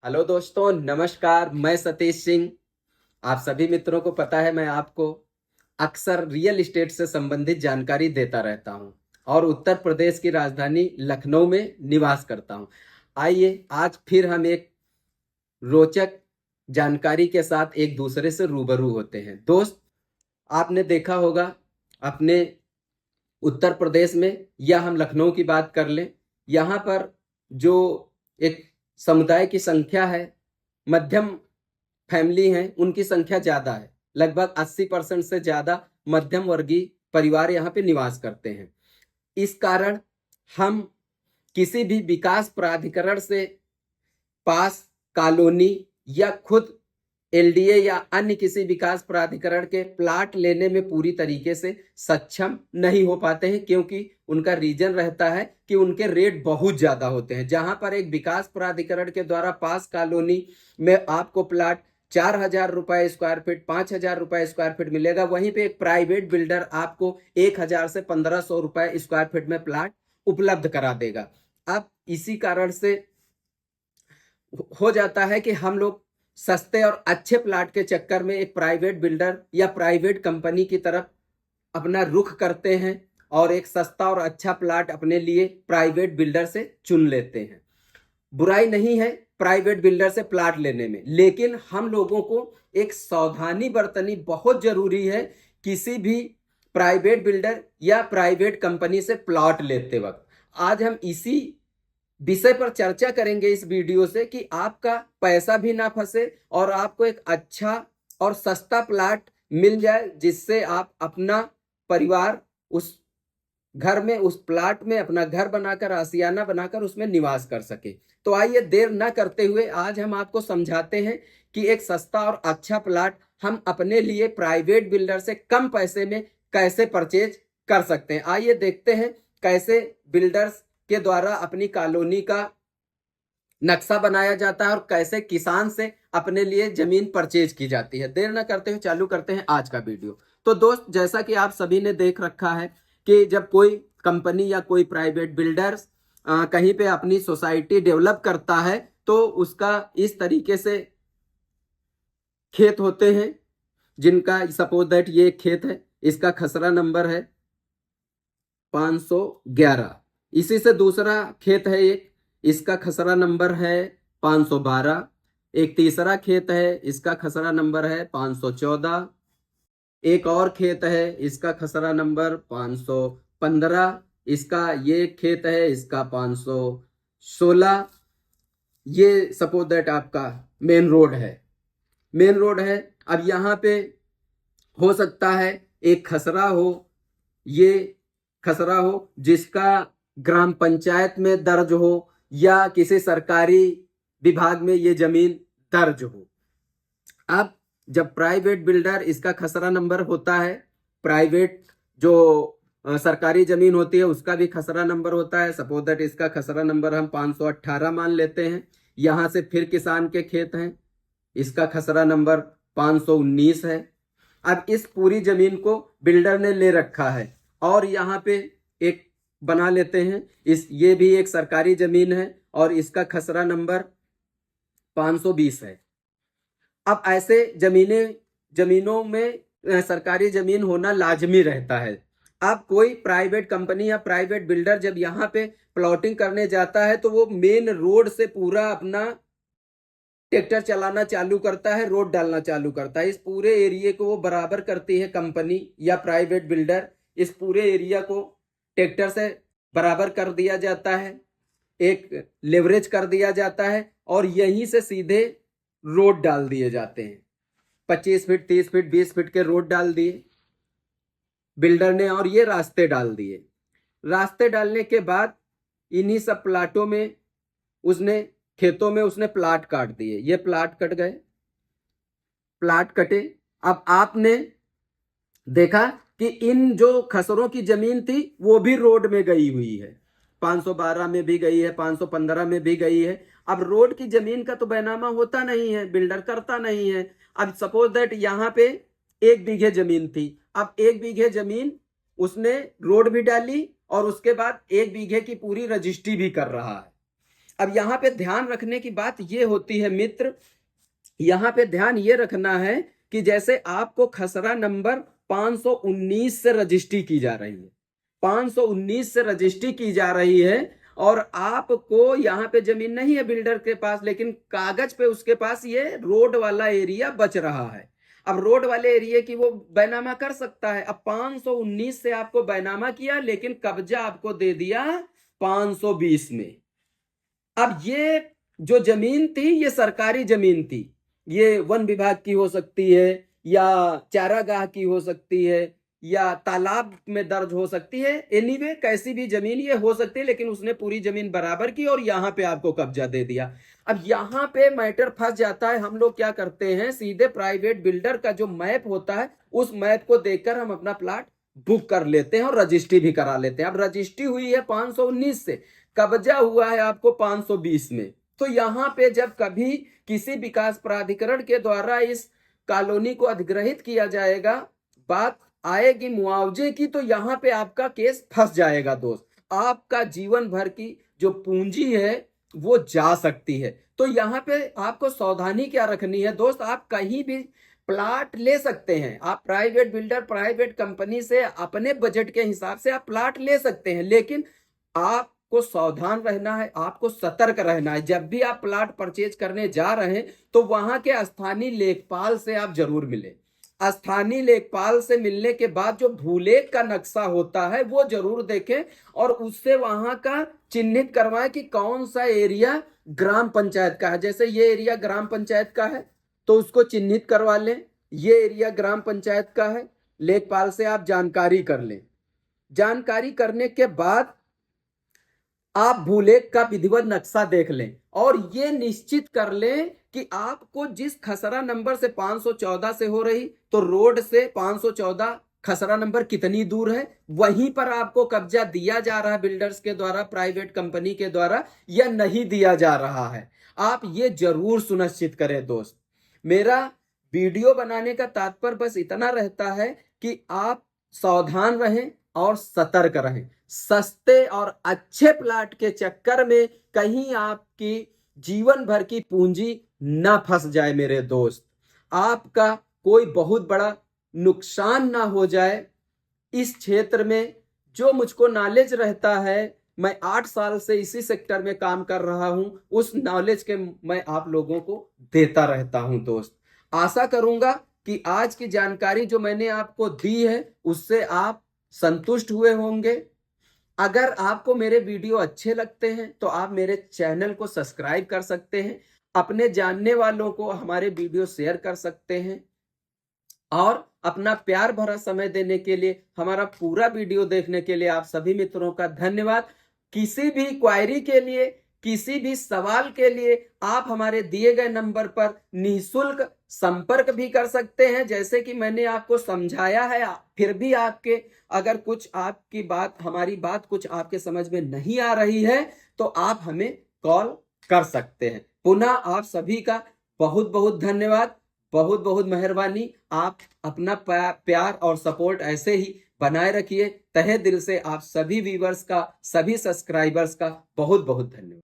Hello दोस्तों, नमस्कार। मैं सतीश सिंह। आप सभी मित्रों को पता है मैं आपको अक्सर रियल एस्टेट से संबंधित जानकारी देता रहता हूं और उत्तर प्रदेश की राजधानी लखनऊ में निवास करता हूं। आइए आज फिर हम एक रोचक जानकारी के साथ एक दूसरे से रूबरू होते हैं। दोस्त, आपने देखा होगा अपने उत्तर प्रदेश में, या हम लखनऊ की बात कर लें, यहाँ पर जो एक समुदाय की संख्या है, मध्यम फैमिली हैं, उनकी संख्या ज़्यादा है। लगभग 80% से ज़्यादा मध्यम वर्गीय परिवार यहाँ पे निवास करते हैं। इस कारण हम किसी भी विकास प्राधिकरण से पास कॉलोनी या खुद एलडीए या अन्य किसी विकास प्राधिकरण के प्लाट लेने में पूरी तरीके से सक्षम नहीं हो पाते हैं, क्योंकि उनका रीजन रहता है कि उनके रेट बहुत ज्यादा होते हैं। जहां पर एक विकास प्राधिकरण के द्वारा पास कॉलोनी में आपको प्लाट 4,000 रुपए स्क्वायर फीट, 5,000 रुपए स्क्वायर फीट मिलेगा, वहीं पे एक प्राइवेट बिल्डर आपको 1,000 से 1,500 रुपए स्क्वायर फीट में प्लाट उपलब्ध करा देगा। अब इसी कारण से हो जाता है कि हम लोग सस्ते और अच्छे प्लाट के चक्कर में एक प्राइवेट बिल्डर या प्राइवेट कंपनी की तरफ अपना रुख करते हैं और एक सस्ता और अच्छा प्लाट अपने लिए प्राइवेट बिल्डर से चुन लेते हैं। बुराई नहीं है प्राइवेट बिल्डर से प्लाट लेने में, लेकिन हम लोगों को एक सावधानी बरतनी बहुत जरूरी है किसी भी प्राइवेट बिल्डर या प्राइवेट कंपनी से प्लॉट लेते वक्त। आज हम इसी विषय पर चर्चा करेंगे इस वीडियो से कि आपका पैसा भी ना फंसे और आपको एक अच्छा और सस्ता प्लाट मिल जाए, जिससे आप अपना परिवार उस घर में, उस प्लाट में अपना घर बनाकर, आशियाना बनाकर उसमें निवास कर सके। तो आइए देर न करते हुए आज हम आपको समझाते हैं कि एक सस्ता और अच्छा प्लाट हम अपने लिए प्राइवेट बिल्डर से कम पैसे में कैसे परचेज कर सकते हैं। आइए देखते हैं कैसे बिल्डर्स के द्वारा अपनी कॉलोनी का नक्शा बनाया जाता है और कैसे किसान से अपने लिए जमीन परचेज की जाती है। देर न करते हुए चालू करते हैं आज का वीडियो। तो दोस्त, जैसा कि आप सभी ने देख रखा है कि जब कोई कंपनी या कोई प्राइवेट बिल्डर कहीं पे अपनी सोसाइटी डेवलप करता है तो उसका इस तरीके से खेत होते हैं, जिनका सपोज दैट ये खेत है, इसका खसरा नंबर है 511। इसी से दूसरा खेत है एक, इसका खसरा नंबर है 512। एक तीसरा खेत है, इसका खसरा नंबर है 514। एक और खेत है, इसका खसरा नंबर 515। इसका ये खेत है, इसका 516। ये सपोज दैट आपका मेन रोड है। अब यहाँ पे हो सकता है एक खसरा हो, ये खसरा हो जिसका ग्राम पंचायत में दर्ज हो या किसी सरकारी विभाग में ये जमीन दर्ज हो। अब जब प्राइवेट बिल्डर, इसका खसरा नंबर होता है, प्राइवेट जो सरकारी जमीन होती है उसका भी खसरा नंबर होता है। सपोज दैट इसका खसरा नंबर हम 518 मान लेते हैं। यहां से फिर किसान के खेत हैं, इसका खसरा नंबर 519 है। अब इस पूरी जमीन को बिल्डर ने ले रखा है और यहाँ पे एक बना लेते हैं, ये भी एक सरकारी जमीन है और इसका खसरा नंबर 520 है। अब ऐसे जमीनों में सरकारी जमीन होना लाजमी रहता है। अब कोई प्राइवेट कंपनी या प्राइवेट बिल्डर जब यहाँ पे प्लॉटिंग करने जाता है तो वो मेन रोड से पूरा अपना ट्रैक्टर चलाना चालू करता है, रोड डालना चालू करता है। इस पूरे एरिया को वो बराबर करती है कंपनी या प्राइवेट बिल्डर। इस पूरे एरिया को ट्रैक्टर से बराबर कर दिया जाता है, एक लेवरेज कर दिया जाता है और यहीं से सीधे रोड डाल दिए जाते हैं। 25 फीट, 30 फीट, 20 फीट के रोड डाल दिए बिल्डर ने और ये रास्ते डाल दिए। रास्ते डालने के बाद इन्हीं सब प्लाटों में उसने, खेतों में उसने प्लाट काट दिए। ये प्लाट कट गए, प्लाट कटे। अब आपने देखा कि इन जो खसरों की जमीन थी वो भी रोड में गई हुई है, 512 में भी गई है, 515 में भी गई है। अब रोड की जमीन का तो बैनामा होता नहीं है, बिल्डर करता नहीं है। अब सपोज दैट यहाँ पे 1 बीघे जमीन थी। अब 1 बीघे जमीन उसने रोड भी डाली और उसके बाद 1 बीघे की पूरी रजिस्ट्री भी कर रहा है। अब यहाँ पे ध्यान रखने की बात ये होती है मित्र, यहाँ पे ध्यान ये रखना है कि जैसे आपको खसरा नंबर 519 से रजिस्ट्री की जा रही है, 519 से रजिस्ट्री की जा रही है, और आपको यहाँ पे जमीन नहीं है बिल्डर के पास, लेकिन कागज पे उसके पास ये रोड वाला एरिया बच रहा है। अब रोड वाले एरिया की वो बैनामा कर सकता है। अब 519 से आपको बैनामा किया, लेकिन कब्जा आपको दे दिया 520 में। अब ये जो जमीन थी ये सरकारी जमीन थी, ये वन विभाग की हो सकती है, या चारागाह की हो सकती है, या तालाब में दर्ज हो सकती है। एनीवे कैसी भी जमीन ये हो सकती है, लेकिन उसने पूरी जमीन बराबर की और यहाँ पे आपको कब्जा दे दिया। अब यहाँ पे मैटर फंस जाता है। हम लोग क्या करते हैं, सीधे प्राइवेट बिल्डर का जो मैप होता है उस मैप को देखकर हम अपना प्लाट बुक कर लेते हैं और रजिस्ट्री भी करा लेते हैं। अब रजिस्ट्री हुई है 519 से, कब्जा हुआ है आपको 520 में। तो यहाँ पे जब कभी किसी विकास प्राधिकरण के द्वारा इस कॉलोनी को अधिग्रहित किया जाएगा, बात आएगी मुआवजे की, तो यहाँ पे आपका केस फंस जाएगा दोस्त। आपका जीवन भर की जो पूंजी है वो जा सकती है। तो यहाँ पे आपको सावधानी क्या रखनी है दोस्त, आप कहीं भी प्लाट ले सकते हैं, आप प्राइवेट बिल्डर, प्राइवेट कंपनी से अपने बजट के हिसाब से आप प्लाट ले सकते हैं, लेकिन आपको सावधान रहना है, आपको सतर्क रहना है। जब भी आप प्लाट परचेज करने जा रहे हैं तो वहां के स्थानीय लेखपाल से आप जरूर मिलें। स्थानीय लेखपाल से मिलने के बाद जो भूलेख का नक्शा होता है वो जरूर देखें, और उससे वहां का चिन्हित करवाएं कि कौन सा एरिया ग्राम पंचायत का है। जैसे ये एरिया ग्राम पंचायत का है तो उसको चिन्हित करवा लें, ये एरिया ग्राम पंचायत का है, लेखपाल से आप जानकारी कर लें। जानकारी करने के बाद आप भूलेख का विधिवत नक्शा देख लें और ये निश्चित कर लें कि आपको जिस खसरा नंबर से 514 से हो रही, तो रोड से 514 खसरा नंबर कितनी दूर है, वहीं पर आपको कब्जा दिया जा रहा है बिल्डर्स के द्वारा, प्राइवेट कंपनी के द्वारा, या नहीं दिया जा रहा है। आप ये जरूर सुनिश्चित करें दोस्त। मेरा वीडियो बनाने का तात्पर्य बस इतना रहता है कि आप सावधान रहें और सतर्क रहें। सस्ते और अच्छे प्लाट के चक्कर में कहीं आपकी जीवन भर की पूंजी ना फंस जाए मेरे दोस्त, आपका कोई बहुत बड़ा नुकसान ना हो जाए। इस क्षेत्र में जो मुझको नॉलेज रहता है, मैं 8 साल से इसी सेक्टर में काम कर रहा हूं, उस नॉलेज के मैं आप लोगों को देता रहता हूं दोस्त। आशा करूंगा कि आज की जानकारी जो मैंने आपको दी है उससे आप संतुष्ट हुए होंगे। अगर आपको मेरे वीडियो अच्छे लगते हैं तो आप मेरे चैनल को सब्सक्राइब कर सकते हैं, अपने जानने वालों को हमारे वीडियो शेयर कर सकते हैं, और अपना प्यार भरा समय देने के लिए, हमारा पूरा वीडियो देखने के लिए आप सभी मित्रों का धन्यवाद। किसी भी क्वायरी के लिए, किसी भी सवाल के लिए आप हमारे दिए गए नंबर पर निःशुल्क संपर्क भी कर सकते हैं। जैसे कि मैंने आपको समझाया है, फिर भी आपके अगर कुछ आपकी बात, हमारी बात कुछ आपके समझ में नहीं आ रही है तो आप हमें कॉल कर सकते हैं। पुनः आप सभी का बहुत बहुत धन्यवाद, बहुत बहुत मेहरबानी। आप अपना प्यार और सपोर्ट ऐसे ही बनाए रखिए। तहे दिल से आप सभी व्यूवर्स का, सभी सब्सक्राइबर्स का बहुत बहुत धन्यवाद।